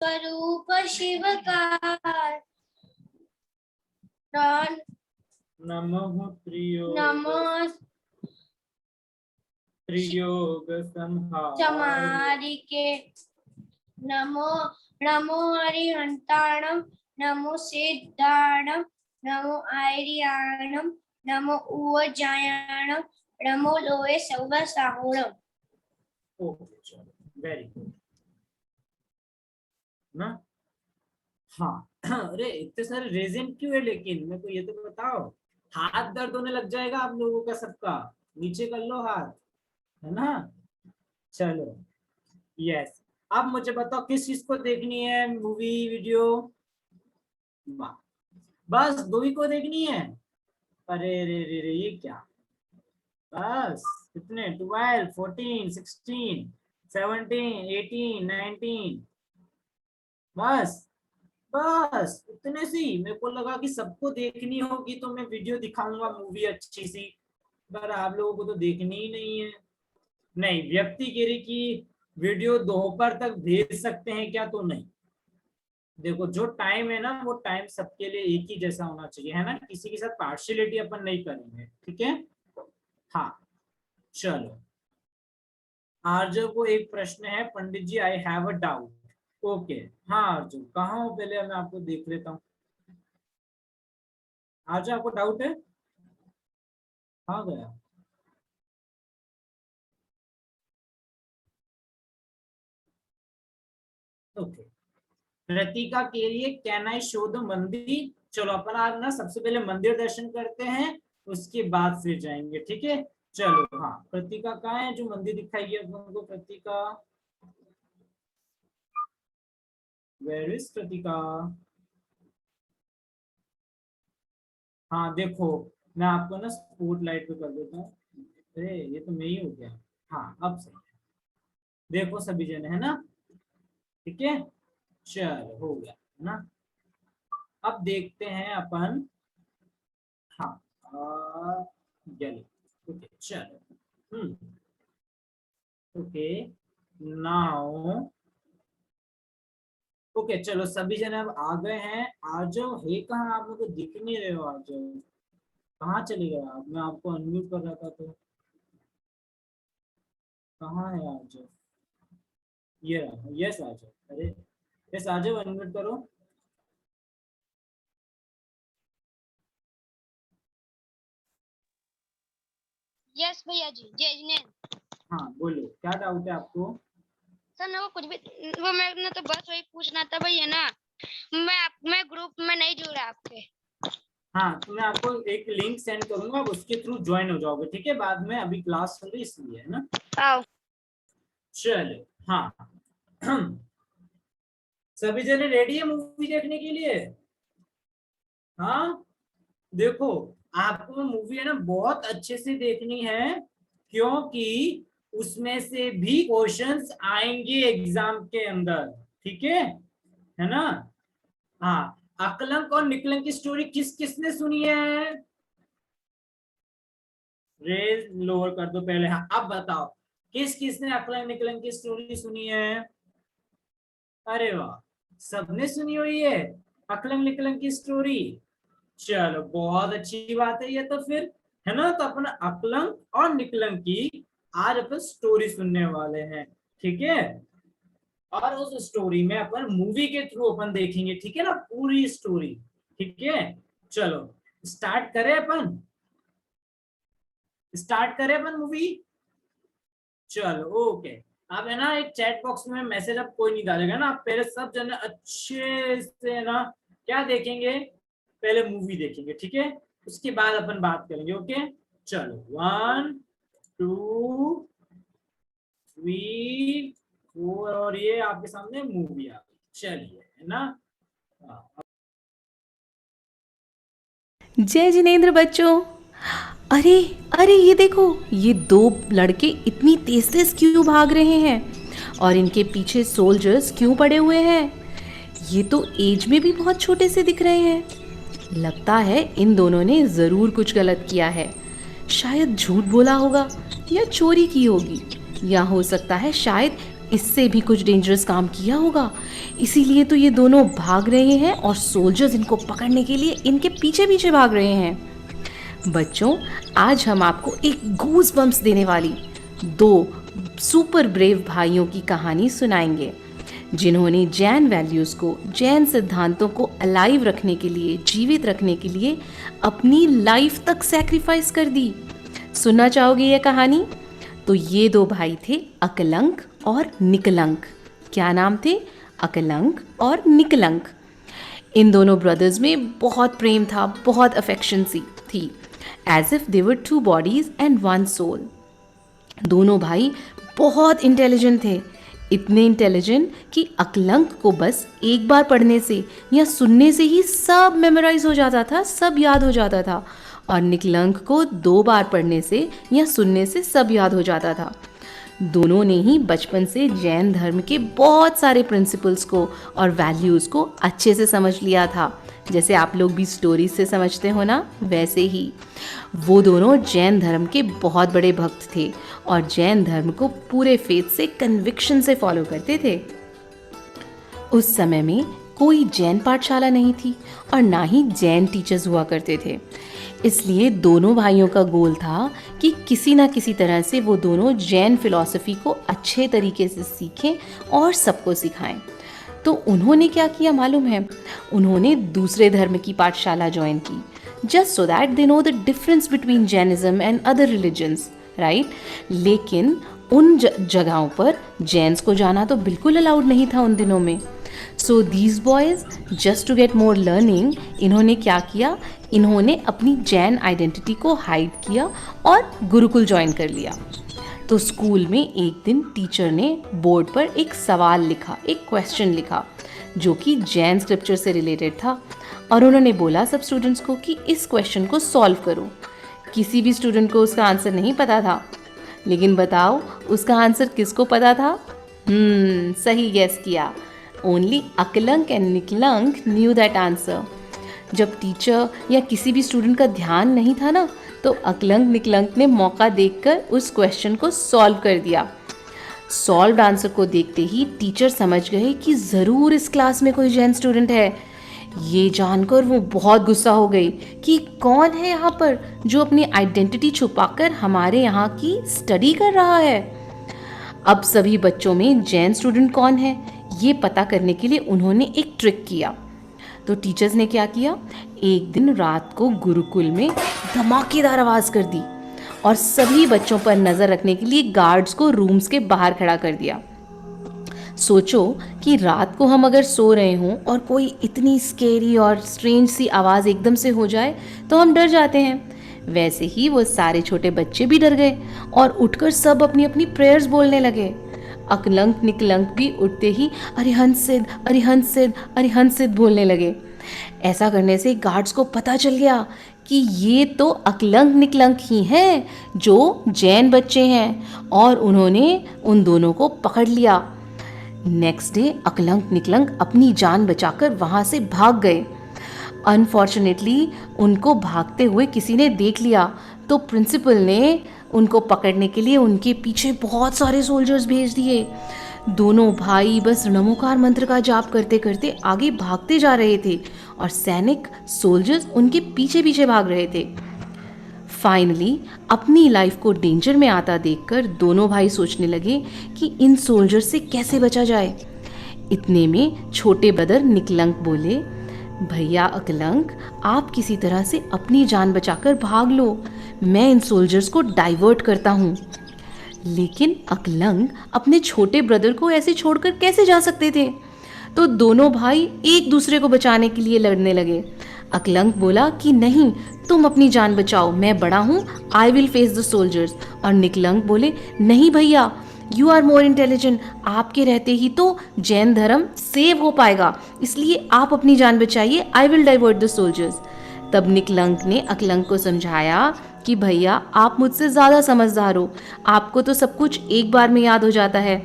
स्वरूप शिव का नमः त्रियोग संहारिके नमो नमो हरिहंताणम नमो सिद्धाणम नमो आर्याणम नमो उवजायाणम नमो लोहे सव साहुणम। ओके चलो वेरी गुड ना। हाँ अरे इतने सारे रेजन क्यों है, लेकिन मेरे को ये तो बताओ। हाथ दर्द होने लग जाएगा आप लोगों का सबका, नीचे कर लो हाथ, है ना। चलो यस, अब मुझे बताओ किस चीज को देखनी है मूवी वीडियो। बस दो ही को देखनी है। अरे रे रे रे ये क्या, बस कितने 12 14 16 17 18 19 बस बस इतने सी। मेरे को लगा कि सबको देखनी होगी तो मैं वीडियो दिखाऊंगा मूवी अच्छी सी, पर आप लोगों को तो देखनी ही नहीं है। नहीं, व्यक्तिगिरी की वीडियो दोपहर तक भेज सकते हैं क्या, तो नहीं। देखो जो टाइम है ना वो टाइम सबके लिए एक ही जैसा होना चाहिए, है ना, किसी के साथ पार्शियलिटी अपन नहीं करेंगे, ठीक है। हाँ चलो, आर्जव को एक प्रश्न है, Pandit ji I have a doubt. Okay हाँ अर्जुन कहाँ हो, पहले मैं आपको देख लेता हूँ। आज आपको डाउट है, हाँ गया। ओके, रतिका के लिए कैन आई शो द मंदिर। चलो अपन आज ना सबसे पहले मंदिर दर्शन करते हैं, उसके बाद फिर जाएंगे, ठीक है। चलो हाँ कृतिका कहाँ है जो मंदिर दिखाई अपन को, कृतिका वेयर इज कृतिका। हाँ देखो मैं आपको ना स्पॉट लाइट पे कर देता हूँ। अरे ये तो मैं ही हो गया। हाँ अब सही है, देखो सभी जने है ना, ठीक है। चलो हो गया है ना। अब देखते हैं अपन, हाँ गली, ओके चलो ओके नाउ ओके चलो सभी जने अब आ गए हैं। आज है कहाँ, आप लोग तो दिख नहीं रहे हो। आज कहाँ चले गए आप, मैं आपको अनम्यूट कर रहा था तो कहाँ है आज। ये रहा, यस आज, अरे यस आज अनम्यूट करो। यस भैया जी, जय जिनेंद्र। हाँ बोलो क्या डाउट है आपको। सर ना वो कुछ भी, वो मैं तो बस वही पूछना था भैया ना, मैं ग्रुप में नहीं जुड़ा आपके। हाँ तो मैं आपको एक लिंक सेंड करूंगा, आप उसके थ्रू ज्वाइन हो जाओगे, ठीक है। बाद में अभी क्लास चल रही इसलिए, है ना। आओ चलो हाँ सभी जने रेडी है मूवी देखने के लिए। हाँ देखो आपको मूवी है ना बहुत अच्छे से देखनी है, क्योंकि उसमें से भी क्वेश्चंस आएंगे एग्जाम के अंदर, ठीक है ना। हाँ अकलंक और निकलंक की स्टोरी किस किसने सुनी है, रेज लोअर कर दो पहले। हाँ अब बताओ किस किसने अकलंक निकलंक की स्टोरी सुनी है। अरे वाह सबने सुनी हुई है अकलंक निकलंक की स्टोरी। चलो बहुत अच्छी बात है ये तो फिर, है ना। तो अपन अकलंक और निकलंक की आज अपन स्टोरी सुनने वाले हैं, ठीक है। और उस स्टोरी में अपन मूवी के थ्रू अपन देखेंगे, ठीक है ना, पूरी स्टोरी, ठीक है। चलो स्टार्ट करें अपन, मूवी। चलो ओके, अब है ना एक चैट बॉक्स में मैसेज अब कोई नहीं डालेगा ना, आप पहले सब जने अच्छे से ना क्या देखेंगे, पहले मूवी देखेंगे, ठीक है। उसके बाद अपन बात करेंगे, ओके। चलो 1 2 3 4 और ये आपके सामने मूवी आ गई, चलिए है ना। जय जिनेंद्र बच्चों। अरे अरे ये देखो, ये दो लड़के इतनी तेज तेज क्यों भाग रहे हैं और इनके पीछे सोल्जर्स क्यों पड़े हुए हैं। ये तो एज में भी बहुत छोटे से दिख रहे हैं। लगता है इन दोनों ने ज़रूर कुछ गलत किया है। शायद झूठ बोला होगा या चोरी की होगी, या हो सकता है शायद इससे भी कुछ डेंजरस काम किया होगा, इसीलिए तो ये दोनों भाग रहे हैं और सोल्जर्स इनको पकड़ने के लिए इनके पीछे पीछे भाग रहे हैं। बच्चों, आज हम आपको एक गूज बम्प्स देने वाली 2 सुपर ब्रेव भाइयों की कहानी सुनाएंगे, जिन्होंने जैन वैल्यूज़ को, जैन सिद्धांतों को अलाइव रखने के लिए, जीवित रखने के लिए अपनी लाइफ तक सैक्रिफाइस कर दी। सुनना चाहोगे ये कहानी? तो ये 2 भाई थे, अकलंक और निकलंक। क्या नाम थे? अकलंक और निकलंक। इन दोनों ब्रदर्स में बहुत प्रेम था, बहुत अफेक्शन थी, as if they were 2 bodies and 1 soul. दोनों भाई बहुत इंटेलिजेंट थे, इतने इंटेलिजेंट कि अकलंक को बस एक बार पढ़ने से या सुनने से ही सब मेमोराइज हो जाता था, सब याद हो जाता था, और निकलंक को 2 बार पढ़ने से या सुनने से सब याद हो जाता था। दोनों ने ही बचपन से जैन धर्म के बहुत सारे प्रिंसिपल्स को और वैल्यूज़ को अच्छे से समझ लिया था, जैसे आप लोग भी स्टोरी से समझते हो ना, वैसे ही वो दोनों जैन धर्म के बहुत बड़े भक्त थे और जैन धर्म को पूरे फेथ से, कन्विक्शन से फॉलो करते थे। उस समय में कोई जैन पाठशाला नहीं थी और ना ही जैन टीचर्स हुआ करते थे, इसलिए दोनों भाइयों का गोल था कि किसी ना किसी तरह से वो दोनों जैन फिलॉसफी को अच्छे तरीके से सीखें और सबको सिखाएं। तो उन्होंने क्या किया मालूम है? उन्होंने दूसरे धर्म की पाठशाला ज्वाइन की, just so that they know the difference between Jainism and other religions, right? लेकिन उन जगहों पर जैन्स को जाना तो बिल्कुल अलाउड नहीं था उन दिनों में। So these boys, just to get more learning, इन्होंने क्या किया? इन्होंने अपनी जैन आइडेंटिटी को हाइड किया और गुरुकुल ज्वाइन कर लिया। तो स्कूल में एक दिन टीचर ने बोर्ड पर एक सवाल लिखा, एक क्वेश्चन लिखा, जो कि जैन स्क्रिप्चर से रिलेटेड था, और उन्होंने बोला सब स्टूडेंट्स को कि इस क्वेश्चन को सॉल्व करो। किसी भी स्टूडेंट को उसका आंसर नहीं पता था, लेकिन बताओ उसका आंसर किसको पता था? सही गेस किया, only Akalank and Niklank knew that answer. जब टीचर या किसी भी स्टूडेंट का ध्यान नहीं था ना, तो अकलंक निकलंक ने मौका देखकर उस क्वेश्चन को सॉल्व कर दिया। सॉल्व्ड आंसर को देखते ही टीचर समझ गए कि ज़रूर इस क्लास में कोई जैन स्टूडेंट है। ये जानकर वो बहुत गुस्सा हो गई कि कौन है यहाँ पर जो अपनी आइडेंटिटी छुपाकर हमारे यहाँ की स्टडी कर रहा है। अब सभी बच्चों में जैन स्टूडेंट कौन है ये पता करने के लिए उन्होंने एक ट्रिक किया। तो टीचर्स ने क्या किया? एक दिन रात को गुरुकुल में धमाकेदार आवाज़ कर दी और सभी बच्चों पर नज़र रखने के लिए गार्ड्स को रूम्स के बाहर खड़ा कर दिया। सोचो कि रात को हम अगर सो रहे हों और कोई इतनी स्केरी और स्ट्रेंज सी आवाज़ एकदम से हो जाए तो हम डर जाते हैं। वैसे ही वो सारे छोटे बच्चे भी डर गए और उठकर सब अपनी अपनी प्रेयर्स बोलने लगे। अकलंक निकलंक भी उठते ही अरिहंत सिद्ध, अरिहंत सिद्ध, अरिहंत सिद्ध बोलने लगे। ऐसा करने से गार्ड्स को पता चल गया कि ये तो अकलंक निकलंक ही हैं जो जैन बच्चे हैं, और उन्होंने उन दोनों को पकड़ लिया। नेक्स्ट डे अकलंक निकलंक अपनी जान बचाकर वहाँ से भाग गए। अनफॉर्चुनेटली उनको भागते हुए किसी ने देख लिया, तो प्रिंसिपल ने उनको पकड़ने के लिए उनके पीछे बहुत सारे सोल्जर्स भेज दिए। दोनों भाई बस नमोकार मंत्र का जाप करते करते आगे भागते जा रहे थे और सैनिक सोल्जर्स उनके पीछे पीछे भाग रहे थे। फाइनली अपनी लाइफ को डेंजर में आता देखकर दोनों भाई सोचने लगे कि इन सोल्जर्स से कैसे बचा जाए। इतने में छोटे ब्रदर निकलंक बोले, भैया अकलंक, आप किसी तरह से अपनी जान बचाकर भाग लो, मैं इन सोल्जर्स को डाइवर्ट करता हूँ। लेकिन अकलंक अपने छोटे ब्रदर को ऐसे छोड़कर कैसे जा सकते थे? तो दोनों भाई एक दूसरे को बचाने के लिए लड़ने लगे। अकलंक बोला कि नहीं, तुम अपनी जान बचाओ, मैं बड़ा हूँ, I will face the soldiers. और निकलंक बोले, नहीं भैया, यू आर मोर इंटेलिजेंट, आपके रहते ही तो जैन धर्म सेव हो पाएगा, इसलिए आप अपनी जान बचाइए, I will divert the soldiers. तब निकलंक ने अकलंक को समझाया कि भैया आप मुझसे ज़्यादा समझदार हो, आपको तो सब कुछ एक बार में याद हो जाता है।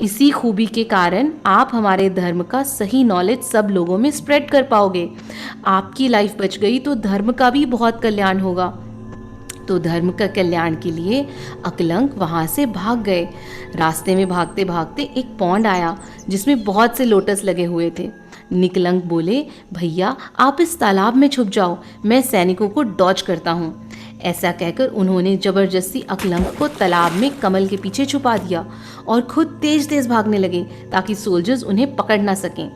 इसी खूबी के कारण आप हमारे धर्म का सही नॉलेज सब लोगों में स्प्रेड कर पाओगे। आपकी लाइफ बच गई तो धर्म का भी बहुत कल्याण होगा। तो धर्म का कल्याण के लिए अकलंक वहां से भाग गए। रास्ते में भागते भागते एक पॉन्ड आया जिसमें बहुत से लोटस लगे हुए थे। निकलंक बोले, भैया आप इस तालाब में छुप जाओ, मैं सैनिकों को डॉज करता हूँ। ऐसा कहकर उन्होंने जबरदस्ती अकलंक को तालाब में कमल के पीछे छुपा दिया और खुद तेज तेज भागने लगे ताकि सोल्जर्स उन्हें पकड़ ना सकें।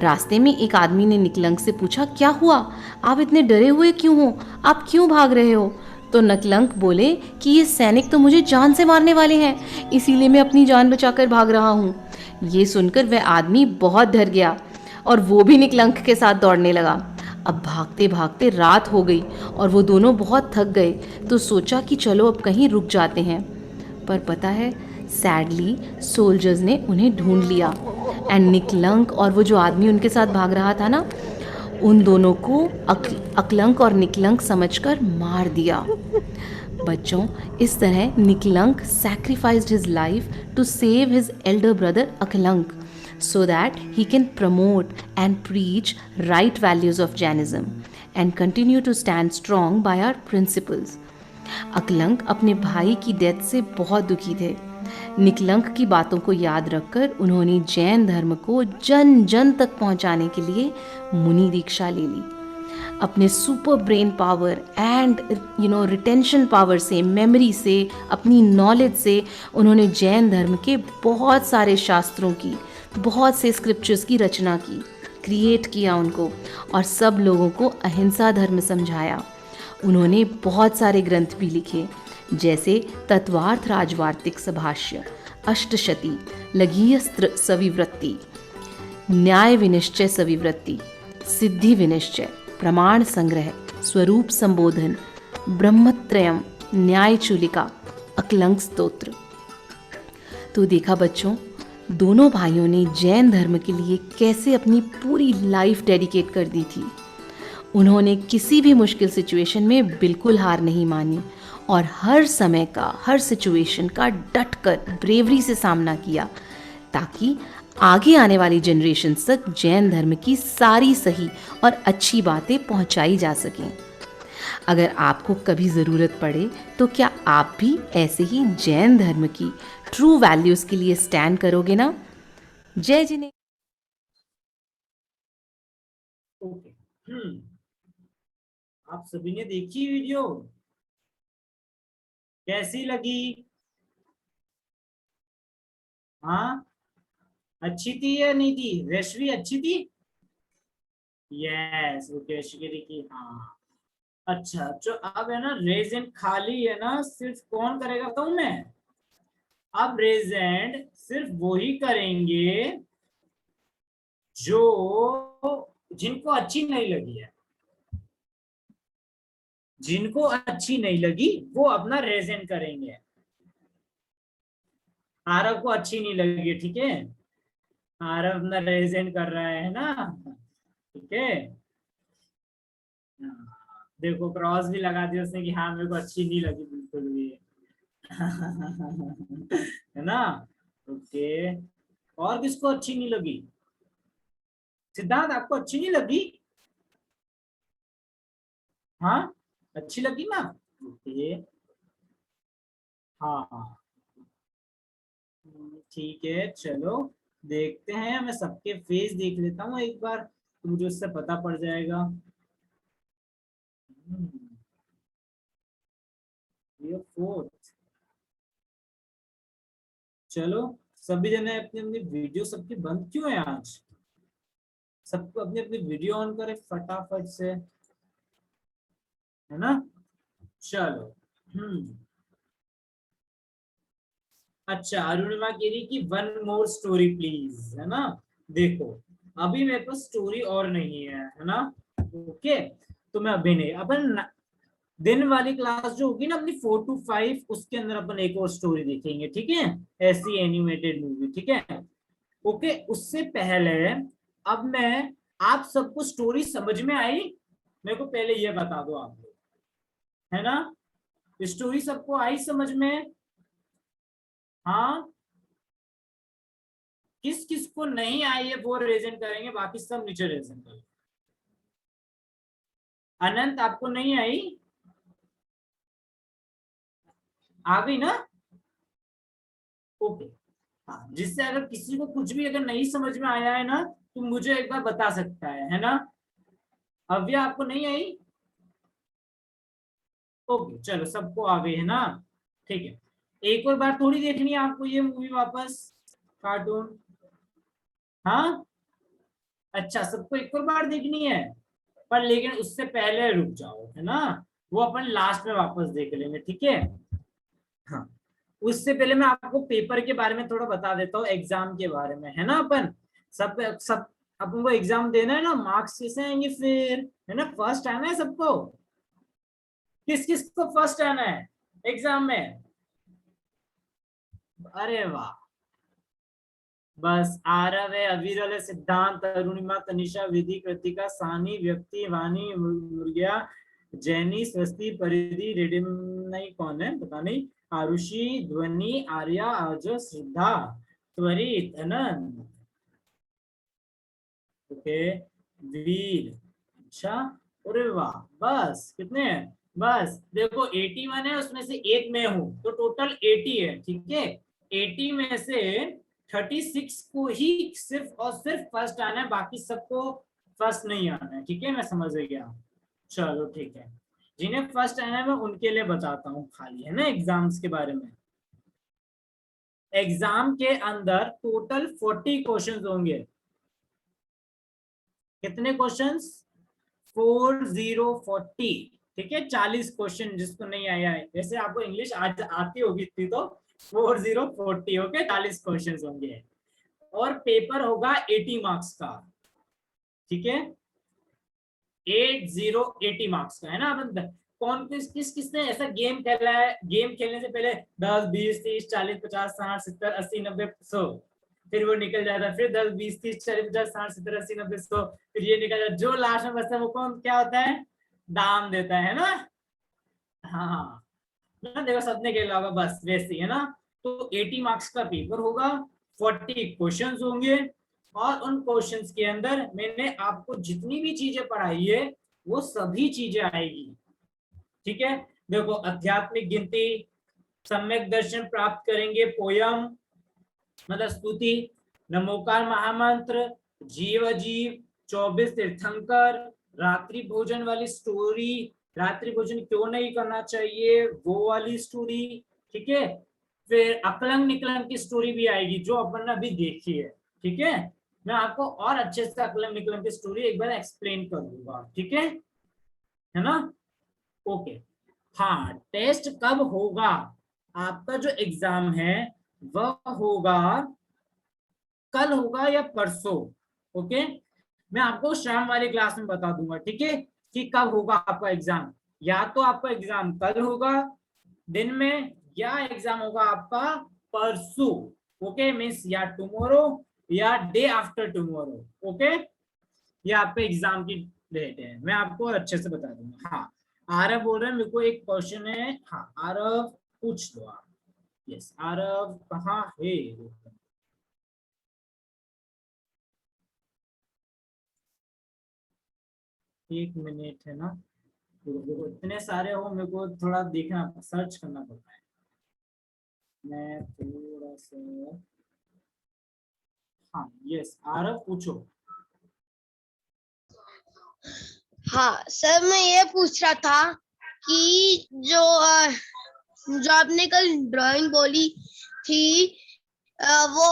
रास्ते में एक आदमी ने निकलंक से पूछा, क्या हुआ, आप इतने डरे हुए क्यों हो, आप क्यों भाग रहे हो? तो नकलंक बोले कि ये सैनिक तो मुझे जान से मारने वाले हैं, इसीलिए मैं अपनी जान बचाकर भाग रहा हूँ। ये सुनकर वह आदमी बहुत डर गया और वो भी निकलंक के साथ दौड़ने लगा। अब भागते भागते रात हो गई और वो दोनों बहुत थक गए, तो सोचा कि चलो अब कहीं रुक जाते हैं। पर पता है, सैडली सोल्जर्स ने उन्हें ढूंढ लिया एंड निकलंक और वो जो आदमी उनके साथ भाग रहा था ना, उन दोनों को अकलंक और निकलंक समझकर मार दिया। बच्चों, इस तरह निकलंक sacrificed his life to save his elder brother Akalank so that he can promote and preach right values of Jainism and continue to stand strong by our principles. Akalanka अपने भाई की डेथ से बहुत दुखी थे। निकलंक की बातों को याद रखकर उन्होंने जैन धर्म को जन जन तक पहुंचाने के लिए मुनि दीक्षा ले ली। अपने super brain power and retention power से, मेमोरी से, अपनी नॉलेज से उन्होंने जैन धर्म के बहुत सारे शास्त्रों की, बहुत से स्क्रिप्चर्स की रचना की, क्रिएट किया उनको, और सब लोगों को अहिंसा धर्म समझाया। उन्होंने बहुत सारे ग्रंथ भी लिखे, जैसे तत्वार्थ राजवार्तिक सभाष्य, अष्टशती, लघीय सविवृत्ति, न्याय विनिश्चय सविवृत्ति, सिद्धि विनिश्चय, प्रमाण संग्रह, स्वरूप संबोधन, ब्रह्मत्रयम, न्याय चूलिका, अकलंक स्तोत्र। तो देखा बच्चों, दोनों भाइयों ने जैन धर्म के लिए कैसे अपनी पूरी लाइफ डेडिकेट कर दी थी। उन्होंने किसी भी मुश्किल सिचुएशन में बिल्कुल हार नहीं मानी और हर समय का, हर सिचुएशन का डटकर ब्रेवरी से सामना किया, ताकि आगे आने वाली जनरेशन तक जैन धर्म की सारी सही और अच्छी बातें पहुंचाई जा सकें। अगर आपको कभी ज़रूरत पड़े तो क्या आप भी ऐसे ही जैन धर्म की ट्रू वैल्यूज़ के लिए स्टैंड करोगे ना? जय जिने। ओके, आप सभी ने देखी वीडियो, कैसी लगी? हाँ, अच्छी थी या नहीं थी? रेशवी अच्छी थी? यस, ओके, शिकारी की, हाँ। अच्छा, जो अब है ना रेजेंट खाली है ना, सिर्फ कौन करेगा बताऊं मैं? अब रेजेंट सिर्फ वो ही करेंगे जो जिनको अच्छी नहीं लगी है। जिनको अच्छी नहीं लगी वो अपना रेजेंट करेंगे। आरव को अच्छी नहीं लगी, ठीक है, आरव अपना रेजेंट कर रहा है ना, ठीक है। देखो क्रॉस भी लगा दिया उसने कि हाँ मेरे को अच्छी नहीं लगी बिल्कुल भी है ना। ओके, और किसको अच्छी नहीं लगी? सिद्धार्थ, आपको अच्छी नहीं लगी? हाँ, अच्छी लगी ना? ओके, हाँ हाँ, ठीक है, चलो देखते हैं। मैं सबके फेस देख लेता हूँ एक बार, तो मुझे उससे पता पड़ जाएगा। फोर्थ, चलो सभी जने अपनी अपनी वीडियो, सबकी बंद क्यों है आज? सबको अपनी अपनी वीडियो ऑन करे फटाफट से, है ना। चलो, अच्छा, अरुणिमा कह रही कि वन मोर स्टोरी प्लीज, है ना। देखो अभी मेरे पास स्टोरी और नहीं है ना। ओके, तो मैं अभी नहीं, अपन दिन वाली क्लास जो होगी ना अपनी 4 to 5, उसके अंदर अपन एक और स्टोरी देखेंगे, ठीक है, ऐसी एनिमेटेड मूवी, ठीक है। ओके, उससे पहले अब मैं, आप सबको स्टोरी समझ में आई? मेरे को पहले ये बता दो आप लोग, है ना, स्टोरी सबको आई समझ में? हाँ, किस किस को नहीं आई है वो रेजन करेंगे, बाकी सब नीचे रेजन करेंगे। अनंत, आपको नहीं आई? आ गई ना? ओके। हाँ, जिससे अगर किसी को कुछ भी अगर नहीं समझ में आया है ना तो मुझे एक बार बता सकता है ना? अव्या आपको नहीं आई? ओके चलो, सबको आ गई है ना? ठीक है, एक और बार थोड़ी देखनी है आपको ये मूवी वापस, कार्टून? हाँ अच्छा, सबको एक और बार देखनी है, पर लेकिन उससे पहले रुक जाओ, है ना? वो अपन लास्ट में वापस देख लेंगे, ठीक है? हाँ, उससे पहले मैं आपको पेपर के बारे में थोड़ा बता देता हूँ, एग्जाम के बारे में, है ना? अपन सब सब अपन को एग्जाम देना है ना, मार्क्स कैसे आएंगे फिर, है ना? फर्स्ट आना है सबको। किस किस को फर्स्ट आना है एग्जाम में? अरे वाह, बस आरव है, अविरल है, सिद्धांत, अरुणिमा, तनिषा, विधि, कृतिका, सानी, व्यक्ति, वानी, मुर्गिया, जैनी, स्वस्ति, परिधि, रेडिम, नहीं कौन है पता नहीं, आरुषि, ध्वनि, आर्या, आर्ज, श्रद्धा, त्वरित, अनंत, ओके, वीर, अच्छा, अरे वाह, बस कितने हैं? बस देखो 81 है, उसमें से एक मैं हूं तो टोटल 80 है, ठीक है? 80 में से 36 को ही सिर्फ और सिर्फ फर्स्ट आना है, बाकी सबको फर्स्ट नहीं आना है, ठीक है? मैं समझ गया, चलो ठीक है। जिन्हें फर्स्ट आना है मैं उनके लिए बताता हूँ खाली, है ना, एग्जाम्स के बारे में। एग्जाम के अंदर टोटल 40 क्वेश्चंस होंगे। कितने क्वेश्चंस? 40, ठीक है? 40 क्वेश्चन, जिसको नहीं आया है, जैसे आपको इंग्लिश आज आती होगी इतनी तो 40, ओके, 40 क्वेश्चन होंगे और पेपर होगा 80 मार्क्स का, ठीक है? 80 मार्क्स का, है ना? कौन किसने ऐसा गेम खेला है? गेम खेलने से पहले 10, 20, 30, 40, 50, 60, 70, 80, 90, 100, फिर वो निकल जाता है, फिर 10, 20, 30, 40, 50, 60, 70, 80, 90, 100, फिर ये निकल जाता है, जो लास्ट में बचता है वो कौन क्या होता है? दाम देता है ना? हाँ ना, देखो सबने खेला होगा, बस वैसे ही, है ना? तो 80 मार्क्स का पेपर होगा, 40 क्वेश्चंस होंगे और उन क्वेश्चंस के अंदर मैंने आपको जितनी भी चीजें पढ़ाई है वो सभी चीजें आएगी, ठीक है? देखो, आध्यात्मिक गिनती, सम्यक दर्शन प्राप्त करेंगे, पोयम मतलब स्तुति, नमोकार महामंत्र, जीव अजीव, 24 तीर्थंकर, रात्रि भोजन वाली स्टोरी, रात्रि भोजन क्यों नहीं करना चाहिए वो वाली स्टोरी, ठीक है? फिर अकलंग निकलंग की स्टोरी भी आएगी जो अपन ने अभी देखी है, ठीक है? मैं आपको और अच्छे से अकलंग निकलंग की स्टोरी एक बार एक्सप्लेन कर दूंगा, ठीक है ना? ओके। हाँ, टेस्ट कब होगा? आपका जो एग्जाम है वह होगा कल होगा या परसों, ओके? मैं आपको शाम वाली क्लास में बता दूंगा, ठीक है, कि कब होगा आपका एग्जाम। या तो आपका एग्जाम कल होगा दिन में, या एग्जाम होगा आपका परसों, ओके? मीन्स या टुमारो या डे आफ्टर टुमारो, ओके? ये आपके एग्जाम की डेट है, मैं आपको अच्छे से बता दूंगा। हाँ, आरव बोल रहे हैं मेरे को एक क्वेश्चन है, हाँ आरव पूछ दो आप। यस, आरव कहाँ है? 1 मिनट, है ना? देखो इतने सारे हो, मेरे को थोड़ा देखना, सर्च करना पड़ता है, मैं थोड़ा सा। हाँ यस, आरव पूछो। हाँ सर, मैं ये पूछ रहा था कि जो जो आपने कल ड्राइंग बोली थी वो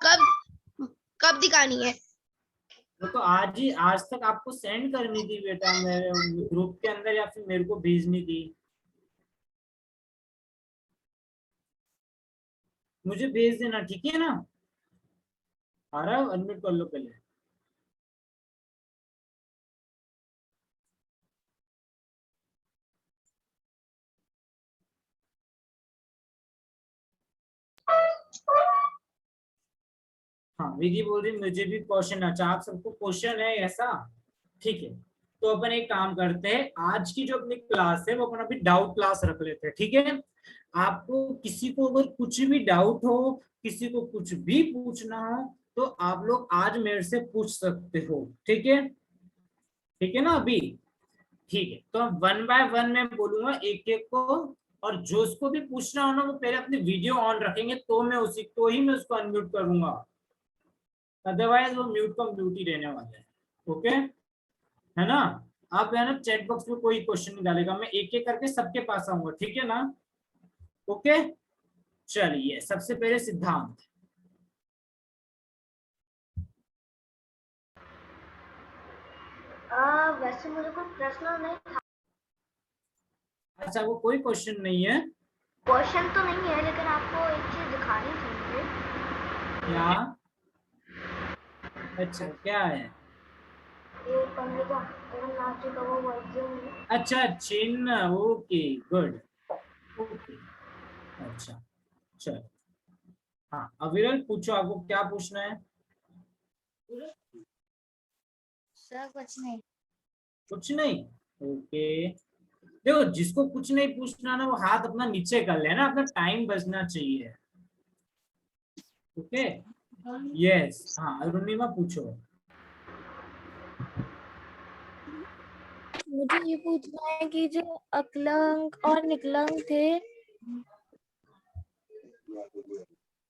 कब कब दिखानी है? वो तो आज ही, आज तक आपको सेंड करनी थी बेटा, मेरे ग्रुप के अंदर, या फिर मेरे को भेजनी थी। मुझे भेज देना, ठीक है ना? आरव अनम्यूट कर लो पहले। हाँ, विधि बोल रही मुझे भी क्वेश्चन, अच्छा आप सबको क्वेश्चन है ऐसा, ठीक है? तो अपन एक काम करते हैं, आज की जो अपनी क्लास है वो अपन अभी डाउट क्लास रख लेते हैं, ठीक है? आपको किसी को अगर कुछ भी डाउट हो, किसी को कुछ भी पूछना हो तो आप लोग आज मेरे से पूछ सकते हो, ठीक है? ठीक है ना? अभी ठीक है, तो 1 बाय 1 मैं बोलूंगा, एक एक को और जो उसको भी पूछना हो ना वो पहले अपनी वीडियो ऑन रखेंगे तो मैं उसको अनम्यूट करूंगा, अदरवाइज वो म्यूट का म्यूट ही रहने वाला है। ओके है ना। आप है ना चैट बॉक्स में कोई क्वेश्चन नहीं डालेगा, मैं एक एक करके सबके पास आऊंगा, ठीक है ना। ओके चलिए सबसे पहले सिद्धांत। वैसे मुझे कोई प्रश्न नहीं था। अच्छा वो कोई क्वेश्चन नहीं है। क्वेश्चन तो नहीं है, लेकिन आपको एक चीज दिखानी थी मुझे। क्या? अच्छा क्या है? ये कमरे का नाचे का वो वर्जन। अच्छा चिन्ह, ओके गुड, ओके अच्छा चलो। हाँ अविरल पूछो, आपको क्या पूछना है? सर कुछ नहीं। कुछ नहीं, ओके। देखो जिसको कुछ नहीं पूछना ना वो हाथ अपना नीचे कर लेना, अपना टाइम बचना चाहिए। ओके यस हाँ अरुणिमा पूछो। मुझे ये पूछना है कि जो अकलंक और निकलंक थे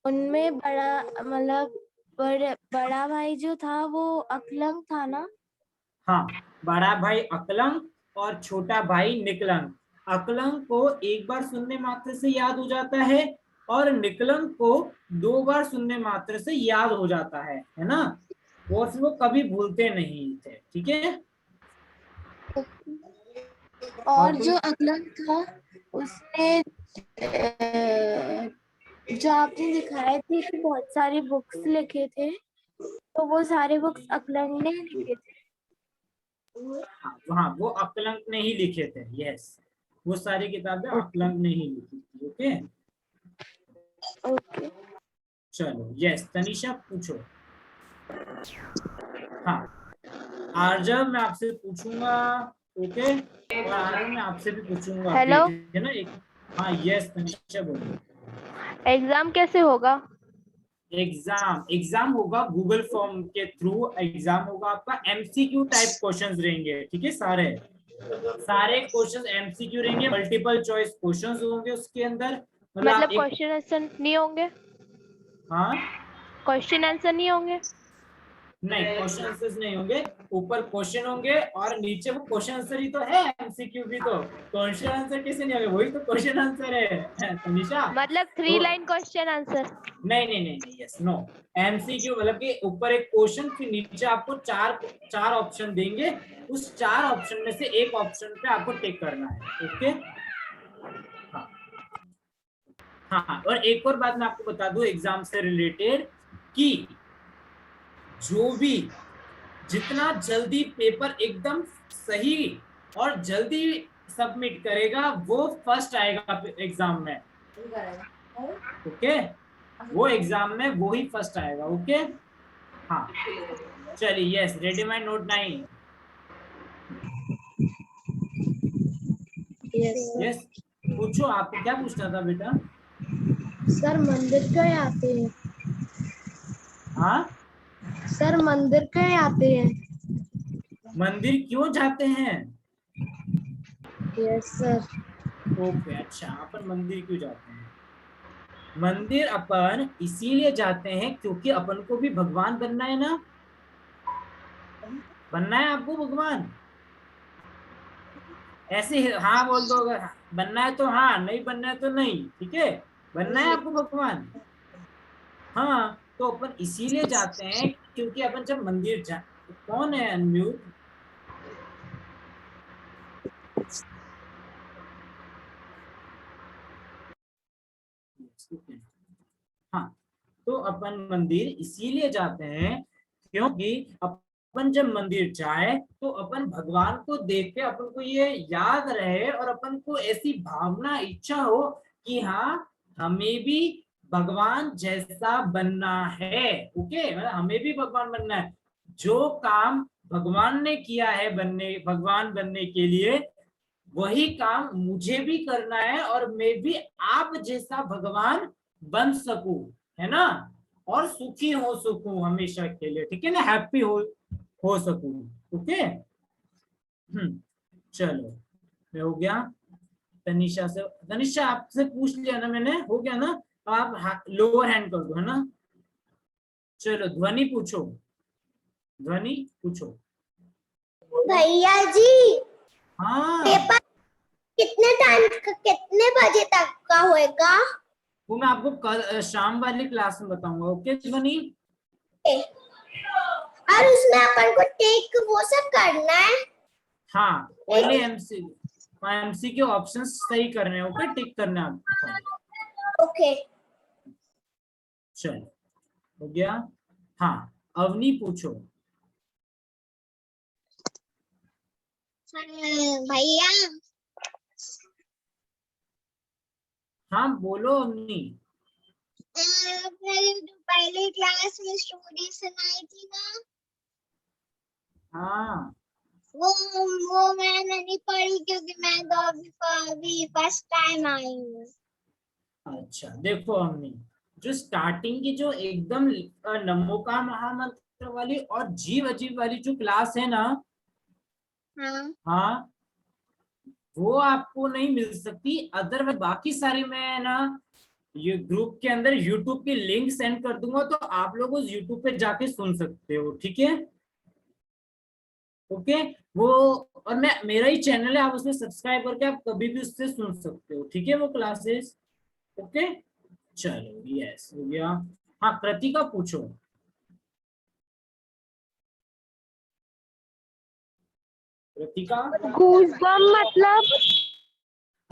उनमें बड़ा मतलब बड़ा भाई जो था वो अकलंक था ना। हाँ बड़ा भाई अकलंक और छोटा भाई निकलंक। अकलंक को एक बार सुनने मात्र से याद हो जाता है और निकलंक को 2 बार सुनने मात्र से याद हो जाता है ना। और फिर वो कभी भूलते नहीं थे, ठीक है। और जो अकलंक था उसने जो आपने दिखाए थे कि बहुत सारी बुक्स लिखे थे, तो वो सारे बुक्स अकलंक ने लिखे थे। हाँ वो अकलंक ने ही लिखे थे, यस वो सारी किताबें अकलंक ने ही लिखी थी। ओके ओके चलो यस तनिषा पूछो। हाँ आर्जव मैं आपसे पूछूंगा, ओके और आनंद मैं आपसे भी पूछूंगा, हेलो है ना एक। हाँ यस तनिषा बोलो। एग्जाम कैसे होगा? एग्जाम होगा गूगल फॉर्म के थ्रू, एग्जाम होगा आपका एमसीक्यू टाइप क्वेश्चंस रहेंगे, ठीक है। सारे क्वेश्चंस एमसीक्यू रहेंगे, मल्टीपल चॉइस क्वेश्चंस होंगे उसके अंदर। मतलब मतलब आप एक क्वेश्चन आंसर नहीं होंगे? हाँ क्वेश्चन आंसर नहीं होंगे? नहीं क्वेश्चन आंसर्स नहीं होंगे, ऊपर क्वेश्चन होंगे और नीचे वो क्वेश्चन आंसर ही तो है, एमसीक्यू भी तो क्वेश्चन आंसर कैसे नहीं होंगे, वही तो क्वेश्चन आंसर है तनिषा। मतलब 3 लाइन क्वेश्चन आंसर? नहीं यस नो, एमसीक्यू मतलब कि ऊपर एक क्वेश्चन फिर नीचे आपको चार ऑप्शन देंगे, उस 4 ऑप्शन में से एक ऑप्शन पे आपको टिक करना है। ओके हाँ हाँ और एक और बात मैं आपको बता दूं एग्जाम से रिलेटेड कि जो भी जितना जल्दी पेपर एकदम सही और जल्दी सबमिट करेगा वो फर्स्ट आएगा एग्जाम में। ओके वो एग्जाम में वो ही फर्स्ट आएगा। ओके हाँ चलिए yes ready my note 9। Yes पूछो, आपको क्या पूछना था बेटा? सर मंदिर क्यों आते हैं? हाँ सर मंदिर क्यों आते हैं? मंदिर क्यों जाते हैं? Yes sir. ओके अच्छा अपन मंदिर क्यों जाते हैं? मंदिर अपन इसीलिए जाते हैं क्योंकि अपन को भी भगवान बनना है ना। बनना है आपको भगवान? ऐसे हाँ बोल दो, अगर बनना है तो हाँ, नहीं बनना है तो नहीं, ठीक है। बनना है आपको भगवान, हाँ तो अपन इसीलिए जाते हैं क्योंकि अपन जब मंदिर जा, कौन है अनम्यूट? हाँ तो अपन मंदिर इसीलिए जाते हैं क्योंकि अपन जब मंदिर जाए तो अपन भगवान को देख के अपन को ये याद रहे और अपन को ऐसी भावना इच्छा हो कि हाँ हमें भी भगवान जैसा बनना है। ओके मतलब हमें भी भगवान बनना है, जो काम भगवान ने किया है भगवान बनने के लिए वही काम मुझे भी करना है और मैं भी आप जैसा भगवान बन सकूं, है ना। और सुखी हो सकूं हमेशा के लिए, ठीक है ना, हैप्पी हो सकूं। ओके चलो ये हो गया। तनिषा से, तनिषा आपसे पूछ लिया ना मैंने, हो गया ना, आप लोअर हैंड कर दो, है ना। चलो ध्वनि पूछो, ध्वनि पूछो। भैया जी, हाँ पेपर कितने बजे तक का होएगा? वो मैं आपको कल शाम वाली क्लास में बताऊंगा, ओके ध्वनि। और उसमें अपन को टेक वो सब करना है। हाँ पहले एमसी के ऑप्शंस सही करने हैं, ओके, टिक करना है आपको। ओके। चलो हो गया। हाँ अवनी पूछो। भैया, हाँ बोलो अवनी। आपने जो पहले क्लास में स्टोरी सुनाई थी ना, हाँ वो मैंने नहीं पढ़ी क्योंकि मैं तो अभी फर्स्ट टाइम आई हूँ। अच्छा देखो अवनी, जो स्टार्टिंग की जो एकदम नमोकार महामंत्र वाली और जीव अजीब वाली जो क्लास है ना, हाँ हाँ वो आपको नहीं मिल सकती। अदर बाकी सारी मैं ना ये ग्रुप के अंदर यूट्यूब की लिंक सेंड कर दूंगा, तो आप लोग उस यूट्यूब पे जाके सुन सकते हो, ठीक है, ओके। वो और मैं, मेरा ही चैनल है, आप उसमें सब्सक्राइब करके आप कभी भी उससे सुन सकते हो, ठीक है, वो क्लासेस, ओके। चलो यस हो गया। हाँ कृतिका पूछो। कृतिका। गूज़बम्प मतलब?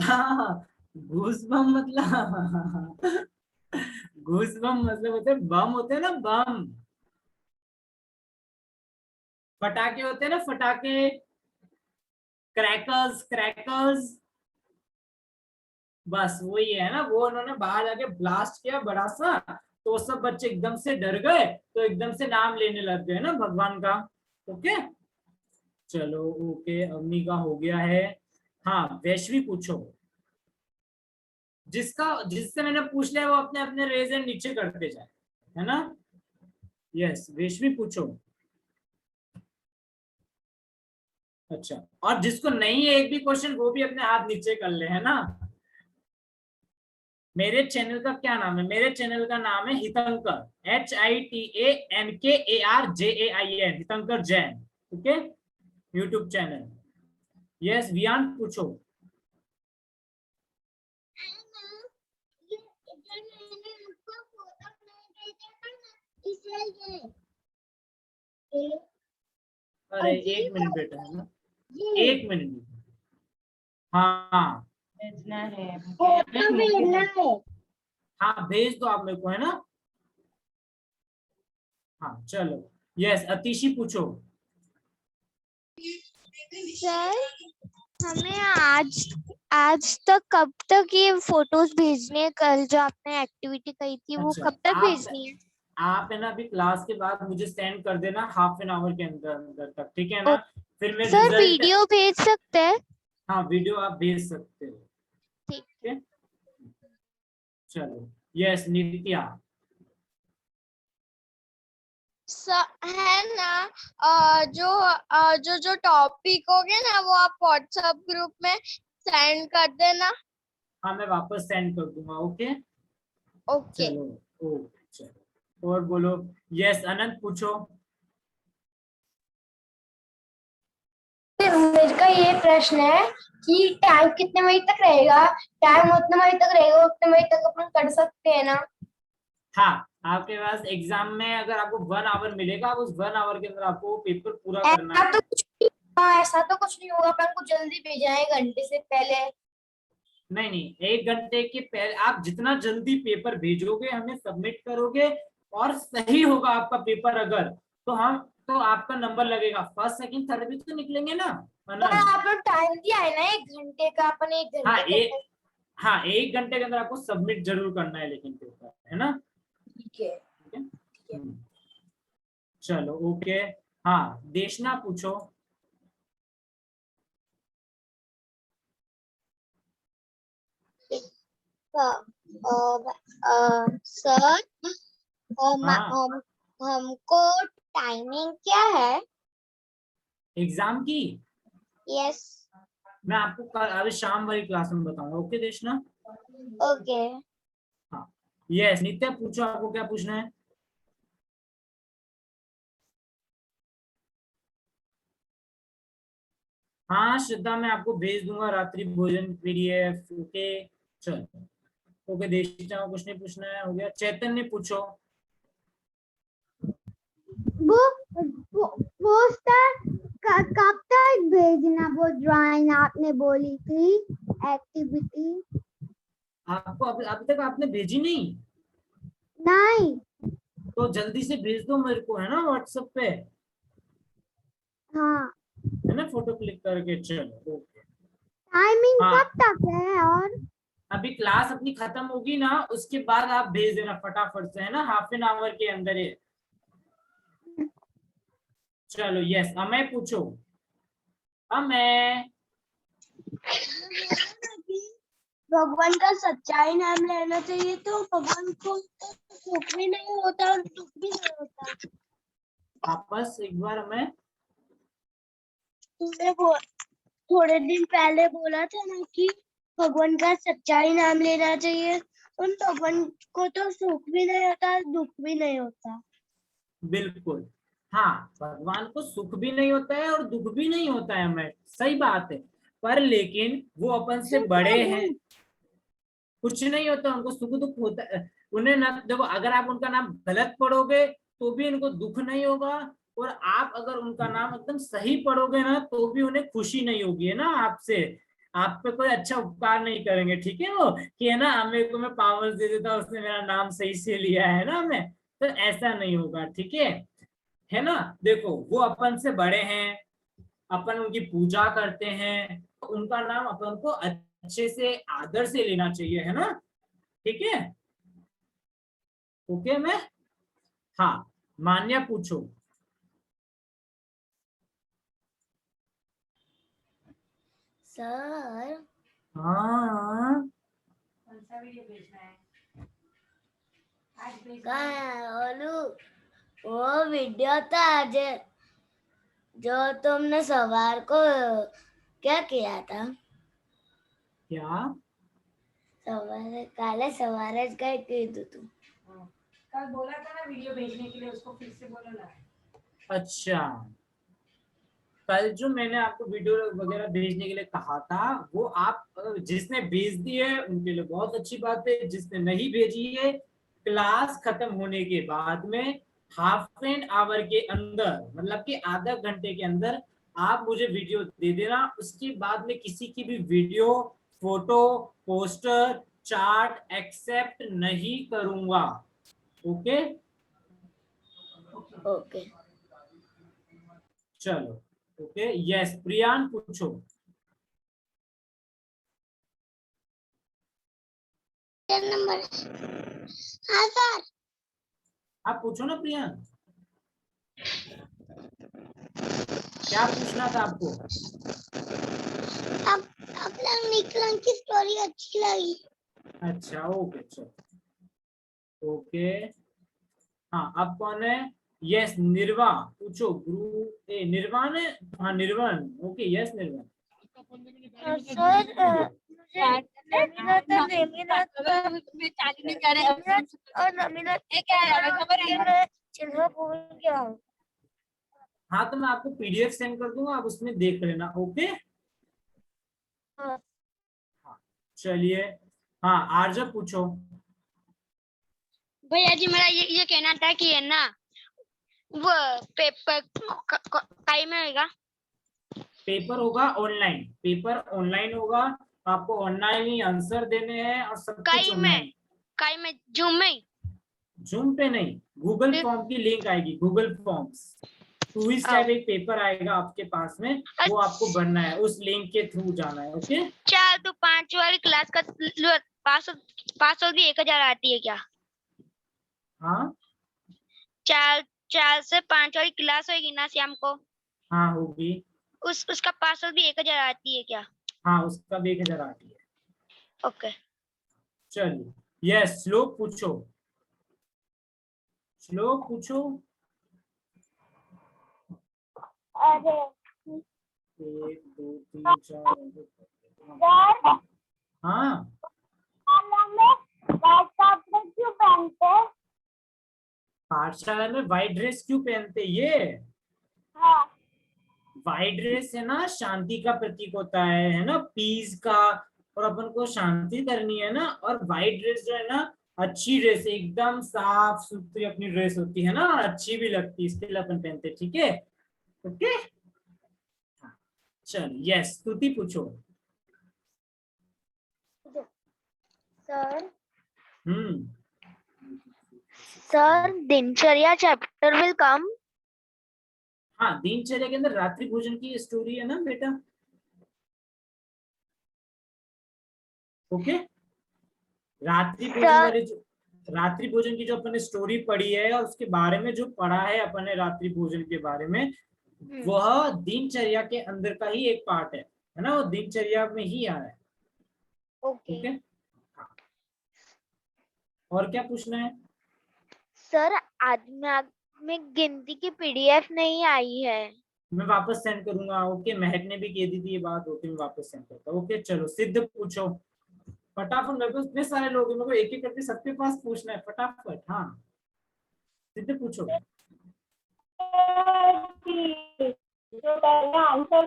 हाँ घूसबम मतलब घूसबम मतलब होते हैं बम, होते हैं ना बम, फटाके होते हैं ना, फटाके, क्रैकर्स, क्रैकर्स, बस वही है ना। वो उन्होंने बाहर जाके ब्लास्ट किया बड़ा सा, तो सब बच्चे एकदम से डर गए, तो एकदम से नाम लेने लग गए ना भगवान का, ओके। चलो ओके अवनी का हो गया है। हाँ वैश्वी पूछो। जिससे मैंने पूछ लिया वो अपने अपने रेज एंड नीचे करते जाए, है ना। यस वैश्वी पूछो। अच्छा, और जिसको नहीं है एक भी क्वेश्चन वो भी अपने हाथ नीचे कर ले, है ना। मेरे चैनल का क्या नाम है? मेरे चैनल का नाम है Hitankar, HITANKARJAIN, Hitankar Jain, okay, YouTube channel. Yes Vian पूछो। अरे एक मिनट बेटा, है ना, एक मिनट। हाँ भेजना है। फोटो भेजना है। हाँ भेज दो आप मेरे को, है ना। हाँ चलो यस अतिशी पूछो। सर, हमें आज तक कब तक ये फोटोज भेजने हैं? कल जो आपने एक्टिविटी कही थी वो अच्छा कब तक आप भेजनी है? आप है ना अभी क्लास के बाद मुझे सेंड कर देना हाफ एन आवर के अंदर अंदर तक, ठीक है ना। फिर मैं सर रिजल्ट, वीडियो भेज सकते हैं? हाँ वीडियो आप भेज सकते हो, ठीक। ठीक है। चलो यस नित्या। है ना, जो टॉपिक होगे ना वो आप व्हाट्सएप ग्रुप में सेंड कर देना। हाँ मैं वापस सेंड कर दूंगा, ओके। ओके। चलो ओके चलो और बोलो। यस अनंत पूछो। मेरा ये प्रश्न है कि टाइम कितने बजे तक रहेगा? टाइम उतने बजे तक रहेगा, उतने बजे तक अपन कर सकते हैं ना? हाँ आपके पास एग्जाम में अगर आपको 1 आवर मिलेगा, आप उस 1 आवर के अंदर आपको पेपर पूरा करना ऐसा है। तो कुछ नहीं, हाँ, ऐसा तो कुछ नहीं होगा, अपन को जल्दी भेजना है 1 घंटे से पहले। नहीं नहीं 1 घंटे के पहले आप जितना जल्दी पेपर भेजोगे, हमें सबमिट करोगे और सही होगा आपका पेपर अगर, तो आपका नंबर लगेगा, फर्स्ट सेकंड थर्ड भी तो निकलेंगे ना पर आनंद। आपने टाइम दिया है ना 1 घंटे का, अपन 1 घंटे हाँ के अंदर। हाँ 1 घंटे के अंदर आपको सबमिट जरूर करना है लेकिन पेपर, है ना, ठीक है। ठीक है। चलो ओके। हाँ देशना पूछो। सर, हाँ हमको टाइमिंग क्या है? एग्जाम की, यस। मैं आपको कल अभी शाम वाली क्लास में बताऊंगा। ओके देशना? ओके। हाँ यस नित्या पूछो, आपको क्या पूछना है? हाँ श्रद्धा मैं आपको भेज दूंगा रात्रि भोजन पीडीएफ। ओके चलो। ओके देशना को कुछ नहीं पूछना है, हो गया। चैतन्य पूछो। वो पोस्टर कब तक भेजना, वो ड्राइंग आपने बोली थी एक्टिविटी? आपको अभी तक आपने भेजी नहीं? नहीं। तो जल्दी से भेज दो मेरे को, है ना, व्हाट्सएप पे, हाँ। है ना, फोटो क्लिक करके। चलो ओके। टाइमिंग हाँ कब तक है? और अभी क्लास अपनी खत्म होगी ना, उसके बाद आप भेज देना फटाफट से, है ना, हाफ एन आवर के अंदर ही। चलो यस अमय पूछो। अमय भगवान का सच्चाई नाम लेना चाहिए, तो भगवान को तो सुख भी नहीं होता और दुख भी नहीं होता। वापस एक बार अमय। तुमने थोड़े दिन पहले बोला था ना कि भगवान का सच्चाई नाम लेना चाहिए, उन भगवान को तो सुख भी नहीं होता और दुख भी नहीं होता। बिल्कुल हाँ, भगवान को सुख भी नहीं होता है और दुख भी नहीं होता है अमय, सही बात है। पर लेकिन वो अपन से बड़े हैं, कुछ नहीं होता, उनको सुख दुख होता है। उन्हें ना देखो, अगर आप उनका नाम गलत पढ़ोगे तो भी उनको दुख नहीं होगा, और आप अगर उनका नाम एकदम सही पढ़ोगे ना तो भी उन्हें खुशी नहीं होगी, है ना, आपसे, आप पे कोई अच्छा उपकार नहीं करेंगे, ठीक है, वो कि है ना मेरे को मैं पावर्स दे देता, उसने मेरा नाम सही से लिया है ना, हमें तो ऐसा नहीं होगा, ठीक है ना। देखो वो अपन से बड़े हैं, अपन उनकी पूजा करते हैं, उनका नाम अपन को अच्छे से आदर से लेना चाहिए, है ना, ठीक है। ओके मैं हाँ मान्या पूछो। सर हाँ वो वीडियो था आज जो तुमने सवार को क्या किया था? क्या? सवार काले सवार काय कीधु तू? कल बोला था ना वीडियो भेजने के लिए, उसको फिर से बोलो ना। अच्छा, कल जो मैंने आपको वीडियो वगैरह भेजने के लिए कहा था, वो आप जिसने भेज दी है उनके लिए बहुत अच्छी बात है, जिसने नहीं भेजी है क्लास खत्म होने के बाद में हाफ एन आवर के अंदर, मतलब कि आधा घंटे के अंदर आप मुझे वीडियो दे देना। उसके बाद में किसी की भी video, photo, poster, chart accept नहीं करूंगा। ओके ओके चलो ओके यस प्रियान पूछो। नंबर। हाँ सर। आप पूछो ना प्रियान, क्या पूछना था आपको? अब निकलन की स्टोरी अच्छी लगी। अच्छा ओके चलो ओके। हाँ अब कौन है? यस निर्वा पूछो। गुरु निर्वाण है, हाँ निर्वाण, ओके यस निर्वाण। सर चिन्ह भूल गया हूँ। हाँ तो मैं आपको पीडीएफ सेंड कर दूंगा, आप उसमें देख लेना। ओके हाँ। चलिए हाँ आर्जव पूछो। भैया जी मेरा ये कहना था कि है ना वो पेपर काई में होगा? पेपर होगा ऑनलाइन, पेपर ऑनलाइन होगा, आपको ऑनलाइन ही आंसर देने हैं और सब कुछ ऑनलाइन। काई में जूम में? जूम पे नहीं, गूगल फॉर्म की लिंक आएगी, गूगल फॉर्म्स क्विज टाइप एक पेपर आएगा आपके पास में, वो आपको भरना है, उस लिंक के थ्रू जाना है। ओके चार तो 5 वाली क्लास का पास होगी 1000 आती है क्या? हाँ 4 से 5 वाली क्लास होगी ना शाम को, हाँ होगी। उसका पासवर्ड भी 1000 आती है क्या? हाँ उसका भी 1000 आती है। ओके चलिए यस श्लोक पूछो। श्लोक पूछो। अरे 1 2 3 4 हाँ क्यों पहनते हैं? पाठशाला में व्हाइट ड्रेस क्यों पहनते ये? हाँ, व्हाइट ड्रेस है ना, शांति का प्रतीक होता है ना, पीस का, और अपन को शांति करनी है ना। और व्हाइट ड्रेस जो है ना, अच्छी ड्रेस है, एकदम साफ सुथरी अपनी ड्रेस होती है ना, अच्छी भी लगती है, इसके लिए अपन पहनते हैं। ठीक है, ओके। चल यस, स्तुति पूछो। सर हम्म सर दिनचर्या चैप्टर विल कम। हाँ, दिनचर्या के अंदर रात्रि भोजन की स्टोरी है ना बेटा। ओके, रात्रि भोजन वाली रात्रि भोजन की जो अपन ने स्टोरी पढ़ी है, और उसके बारे में जो पढ़ा है अपन ने रात्रि भोजन के बारे में, वह दिनचर्या के अंदर का ही एक पार्ट है ना, वो दिनचर्या में ही आ रहा है। ओके, हाँ। और क्या पूछना है? सर आध्यात्मिक गिनती की पीडीएफ नहीं आई है। मैं वापस सेंड करूंगा। ओके, महक ने भी कह दी थी ये बात। ओके, मैं वापस सेंड करता हूँ। ओके चलो, सिद्ध पूछो फटाफट। मेरे को इतने सारे लोग हैं, मेरे को एक एक करके सबके पास पूछना है फटाफट। हाँ, सिद्ध पूछो। जो पहले आंसर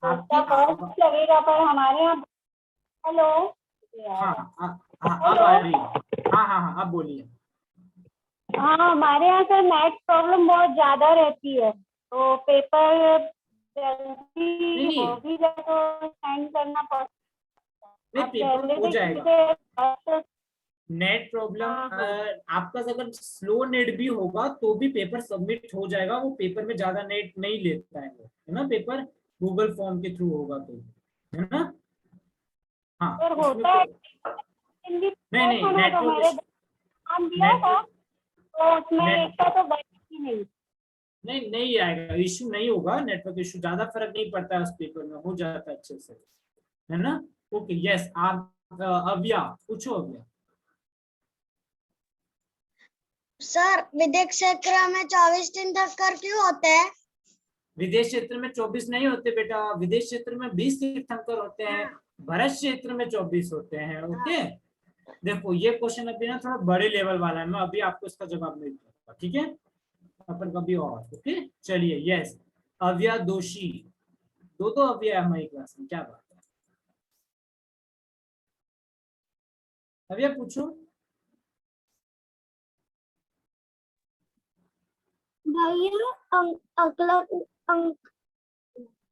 आपकी लगेगा, पर हमारे यहाँ हेलो हाँ अब आ रही है। हाँ अब बोलिए। हाँ, हमारे यहाँ सर नेट प्रॉब्लम बहुत ज्यादा रहती है, तो पेपर जल्दी हो भी जाए तो सेंड करना पड़ता नहीं, पेपर हो जाएगा। है। नेट प्रॉब्लम आपका अगर स्लो नेट भी होगा तो भी पेपर सबमिट हो जाएगा। वो पेपर में ज्यादा नेट नहीं लेता है वो, है ना। पेपर गूगल फॉर्म के थ्रू होगा तो, है ना। हाँ, होता है नहीं नेटवर्क दिया था, तो उसमें इसका तो बच ही नहीं आएगा, इश्यू नहीं होगा। नेटवर्क इश्यू ज्यादा फर्क नहीं पड़ता है, उस पेपर में हो जाता है अच्छे से, है ना। ओके यस, आप अव्या पूछो। अव्या सर विदेश क्षेत्र में 24 दिन तक कर क्यों होते हैं? विदेश क्षेत्र में 24 नहीं होते बेटा, विदेश क्षेत्र में 20 तीर्थंकर होते हैं, भरत क्षेत्र में 24 होते हैं। ओके, देखो ये क्वेश्चन अभी ना थोड़ा बड़े लेवल वाला है, मैं अभी आपको इसका जवाब नहीं दूंगा, ठीक है, अपन कभी और। ओके चलिए, यस अव्या दोषी। दो अव्या है हमारी क्लास में, क्या बात है। अव्या पूछो। भैया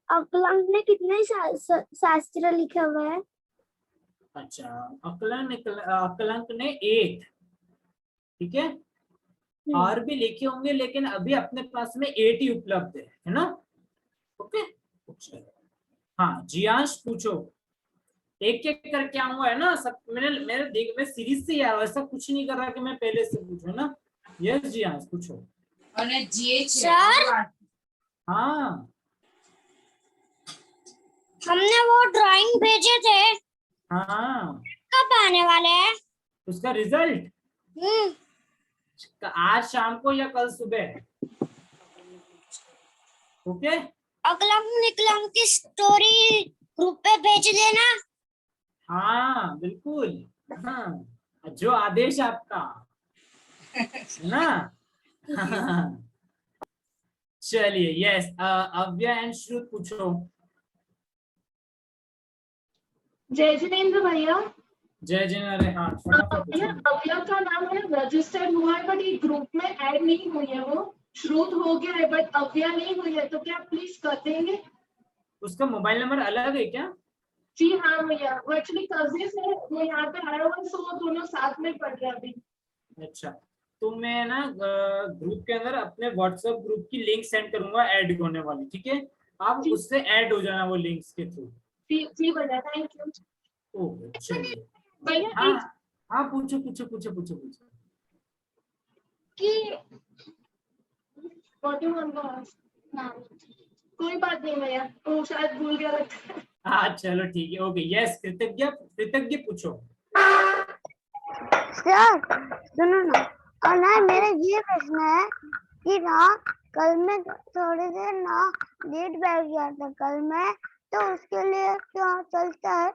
अकलंक ने कितने शास्त्र लिखे हुए हैं? अच्छा, अकलंक ने 8, ठीक है, और भी लिखे होंगे, लेकिन अभी अपने पास में 8 ही उपलब्ध है ना। ओके, हाँ जियांश पूछो। एक एक करके आऊंगा, है ना। सब मैं सीरीज से यार ऐसा कुछ नहीं कर रहा कि मैं पहले से पूछूं ना। यस जियांश पूछो। सर हाँ, हमने वो ड्राइंग भेजे थे, हाँ कब आने वाले हैं? उसका रिजल्ट आज शाम को या कल सुबह। ओके, अकलंक निकलंक की स्टोरी ग्रुप पे भेज देना। हाँ बिल्कुल, हाँ जो आदेश आपका, है ना। चलिए यस, अव्या एंड श्रुत पूछो। जय जिनेन्द्र भैया। जय जिनेन्द्र। हाँ फटाफट पूछो। अव्या का नाम है रजिस्टर्ड हुआ है, बट ये ग्रुप में ऐड नहीं हुई है। वो श्रुत हो गया है बट अव्या नहीं हुई है, तो क्या प्लीज कर देंगे? उसका मोबाइल नंबर अलग है क्या? जी हाँ भैया, वो एक्चुअली कजिन्स है, वो यहाँ पे आया हुआ, सो वो दोनों साथ में पढ़ रहे हैं अभी। अच्छा, तो मैं ना ग्रुप के अंदर अपने व्हाट्सएप ग्रुप की लिंक सेंड करूंगा ऐड होने वाली, ठीक है, आप उससे ऐड हो जाना वो लिंक्स के थ्रू। जी भैया, थैंक यू। ओके चलिए। भैया हाँ पूछो कि कोई बात नहीं भैया, वो शायद भूल गया लगता है। हाँ चलो ठीक है। ओके यस, कृतज्ञ पूछो। सर सुनो ना, और ना मेरा ये प्रश्न है कि ना कल मैं थोड़ी देर ना लेट बैठ गया था कल मैं, तो उसके लिए क्या चलता है?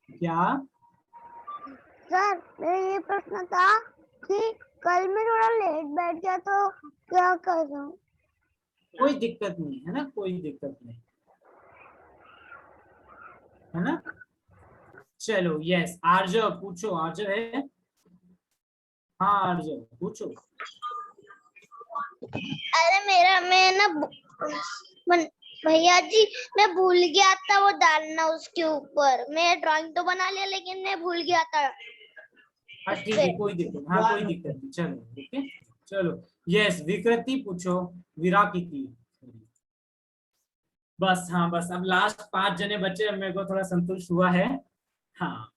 क्या? सर मेरा ये प्रश्न था कि कल मैं थोड़ा लेट बैठ गया तो क्या करूं? कोई दिक्कत नहीं है ना, कोई दिक्कत नहीं है ना। चलो यस, आर्जव पूछो। आर्जव है? हाँ आर्जव पूछो। अरे मैं ना भैया जी मैं भूल गया था वो डालना उसके ऊपर। मैं ड्राइंग तो बना लिया लेकिन मैं भूल गया था। हाँ ठीक है, कोई दिक्कत, हाँ कोई दिक्कत नहीं। चलो ओके, चलो यस विकृति पूछो। विराकृति, बस हाँ बस अब लास्ट 5 जने बचे, अब मेरे को थोड़ा संतुष्ट हुआ है। हाँ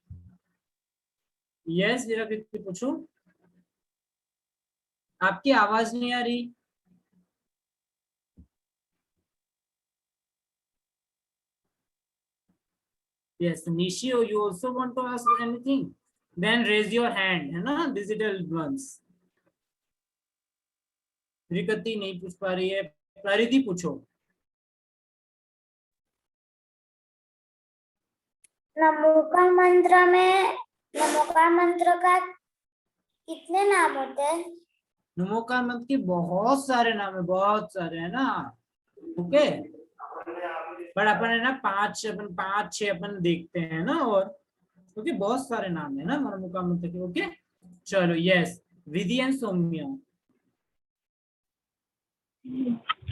यस विराकृति पूछो। आपकी आवाज नहीं आ रही। Yes, Nishio, you also want to ask anything? Then raise your hand, है ना, digital ones. विकृति नहीं पूछ पा रही है, परिधि पूछो। नमोकार मंत्र का कितने नाम होते हैं? नमोकार मंत्र के बहुत सारे नाम है, बहुत सारे है ना। ओके, पर अपन है ना 5-6 अपन देखते हैं ना, और क्योंकि बहुत सारे नाम है ना नमोकार मंत्र के। ओके चलो यस, विधि एंड सौम्या।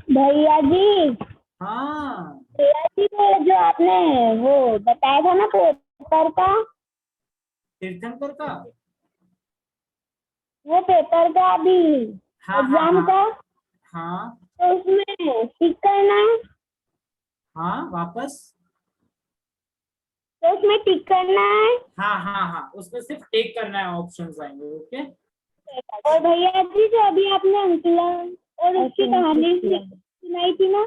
भैया जी, हाँ भैया जी वो जो आपने वो बताया था ना पेपर का, तीर्थंकर का, वो पेपर का अभी हाँ एग्जाम का, हाँ तो उसमें टिक करना है, हाँ वापस, तो उसमें टिक करना है। हाँ उसमें सिर्फ टिक करना है, ऑप्शंस आएंगे। ओके और भैया जी जो अभी आपने अंकिला और उसकी कहानी सुनाई थी ना,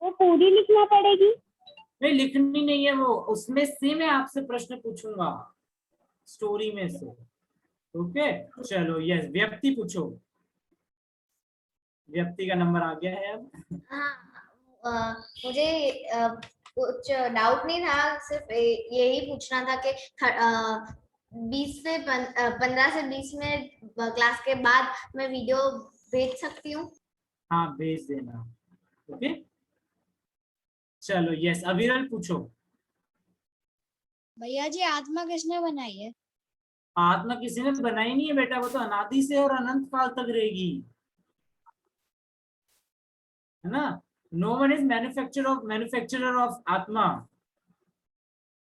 वो पूरी लिखना पड़ेगी? नहीं लिखनी नहीं है वो, उसमें से मैं आपसे प्रश्न पूछूंगा स्टोरी में से। ओके चलो यस, व्यक्ति पूछो। व्यक्ति का नंबर आ गया है अब। हाँ, मुझे कुछ डाउट नहीं था, सिर्फ यही पूछना था कि 15 से 20 में क्लास के बाद मैं वीडियो भेज सकती हूँ? हाँ भेज देना। ओके चलो यस, अविरल पूछो। भैया जी आत्मा किसने बनाई है? आत्मा किसी ने बनाई नहीं है बेटा, वो तो अनादि से और अनंत काल तक रहेगी, है ना। No one is manufacturer of आत्मा,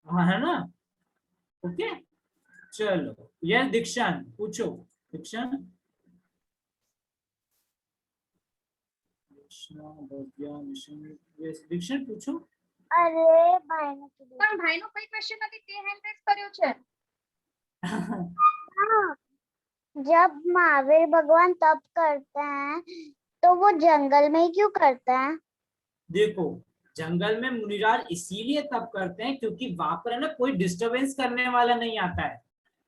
हाँ है ना। ओके चलो यस, दीक्षांत पूछो। दीक्षांत, दीक्षांत पूछो। अरे भाई પણ ભાઈનો કઈ ક્વેશ્ચન નથી તે હેન્ડ રેઝ કર્યો છે. जब महावीर भगवान तप करते हैं तो वो जंगल में ही क्यों करते हैं? देखो जंगल में मुनिराज इसीलिए तप करते हैं क्योंकि वहां पर है ना कोई डिस्टरबेंस करने वाला नहीं आता है।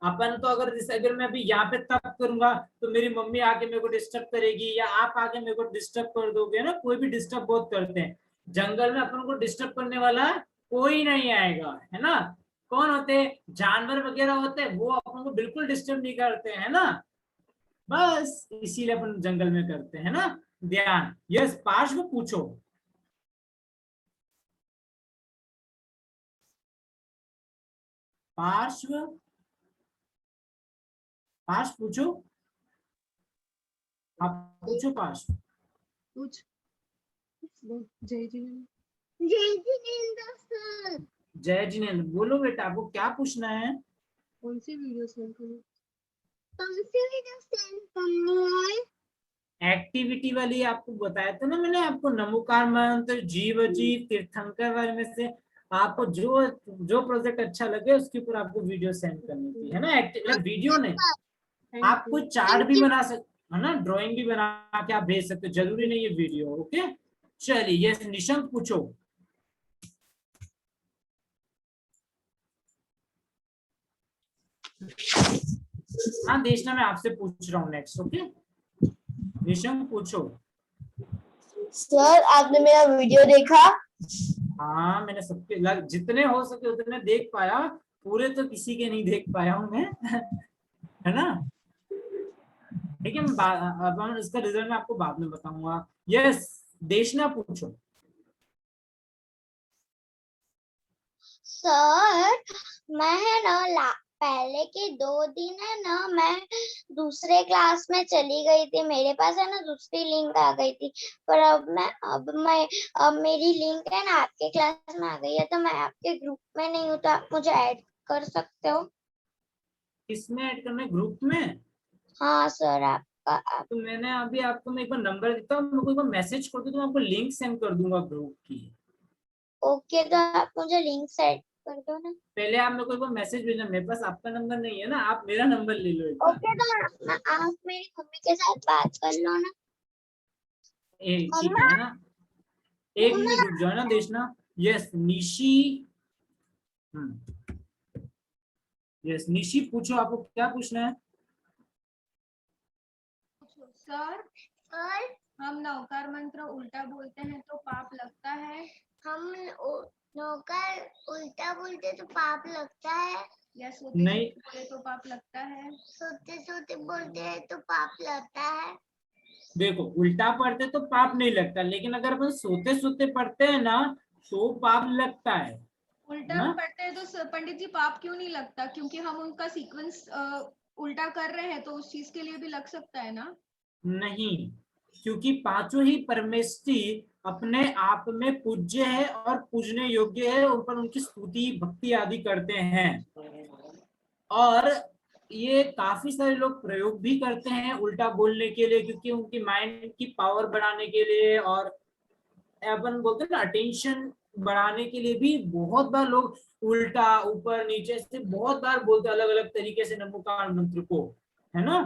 अपन तो अगर मैं अभी यहाँ पे तप करूंगा तो मेरी मम्मी आके मेरे को डिस्टर्ब करेगी, या आप आके मेरे को डिस्टर्ब कर दोगे ना, कोई भी डिस्टर्ब बहुत करते हैं। जंगल में अपन को डिस्टर्ब करने वाला कोई नहीं आएगा, है ना। कौन होते, जानवर वगैरह होते हैं, वो अपन को बिल्कुल डिस्टर्ब नहीं करते हैं ना। बस इसीलिए अपन जंगल में करते हैं ना। ध्यान, यस पार्श्व पूछो। पार्श्व, पार्श्व पूछो। आप पूछो पार्श्व। कुछ जय जी जय जिनेन्द्र बोलो बेटा, आपको क्या पूछना है? कौन सी वीडियो सेंड करूं? एक्टिविटी वाली आपको बताया था ना मैंने आपको, नमोकार मंत्र, जीव जी, तीर्थंकर वाले में से आपको जो जो प्रोजेक्ट अच्छा लगे उसके ऊपर आपको वीडियो सेंड करनी थी, है ना। वीडियो नहीं, आप कोई चार्ट भी बना सकते है ना, ड्राइंग भी बना के आप भेज सकते हो, जरूरी नहीं है वीडियो। ओके चलिए यस, निशंक पूछो। हाँ देशना, मैं आपसे पूछ रहा हूँ नेक्स्ट। ओके निशंक पूछो। सर आपने मेरा वीडियो देखा? हाँ मैंने सबके जितने हो सके उतने देख पाया, पूरे तो किसी के नहीं देख पाया हूँ मैं है ना। ठीक है, अब हम इसका रिजल्ट मैं आपको बाद में बताऊंगा। यस, देशना पूछो। सर मैं है ना पहले के 2 दिन है ना मैं दूसरे क्लास में चली गई थी, मेरे पास है ना दूसरी लिंक आ गई थी, पर अब मेरी लिंक है ना आपके क्लास में आ गई है, तो मैं आपके ग्रुप में नहीं हूँ, तो आप मुझे ऐड कर सकते हो? किसमें ऐड करना है, ग्रुप में? हाँ सर आप तो मैंने अभी आपको मैं एक बार नंबर देता हूँ, मेरे को एक बार मैसेज कर दो तो मैं आपको लिंक सेंड कर दूंगा ग्रुप की। ओके, तो आप मुझे लिंक सेंड कर दो ना। पहले आप मेरे को एक बार मैसेज भेजना, मेरे पास आपका नंबर नहीं है ना, आप मेरा नंबर ले लो एक बार। ओके, तो आप मेरी मम्मी के साथ बात कर लो ना। ठीक है ना, एक मिनट रुक जाओ ना देशना। यस निशी, यस निशी पूछो, आपको क्या पूछना है? सर और हम नौकार मंत्र उल्टा बोलते हैं तो पाप लगता है? हम नौकर उल्टा बोलते तो पाप लगता है, या सोते नहीं। बोले तो पाप लगता है? सोते सोते बोलते हैं तो पाप लगता है। देखो उल्टा पढ़ते तो पाप नहीं लगता, लेकिन अगर अपन सोते सोते पढ़ते हैं ना तो पाप लगता है उल्टा ना। पढ़ते हैं तो पंडित जी पाप क्यों नहीं लगता? क्योंकि हम उनका सीक्वेंस उल्टा कर रहे हैं, तो उस चीज के लिए भी लग सकता है ना? नहीं, क्योंकि पांचों ही परमेष्टि अपने आप में पूज्य है और पूजने योग्य है, उन पर उनकी स्तुति भक्ति आदि करते हैं। और ये काफी सारे लोग प्रयोग भी करते हैं उल्टा बोलने के लिए, क्योंकि उनकी माइंड की पावर बढ़ाने के लिए, और अपन बोलते हैं ना अटेंशन बढ़ाने के लिए भी बहुत बार लोग उल्टा ऊपर नीचे से बहुत बार बोलते हैं, अलग अलग तरीके से नमोकार मंत्र को, है ना।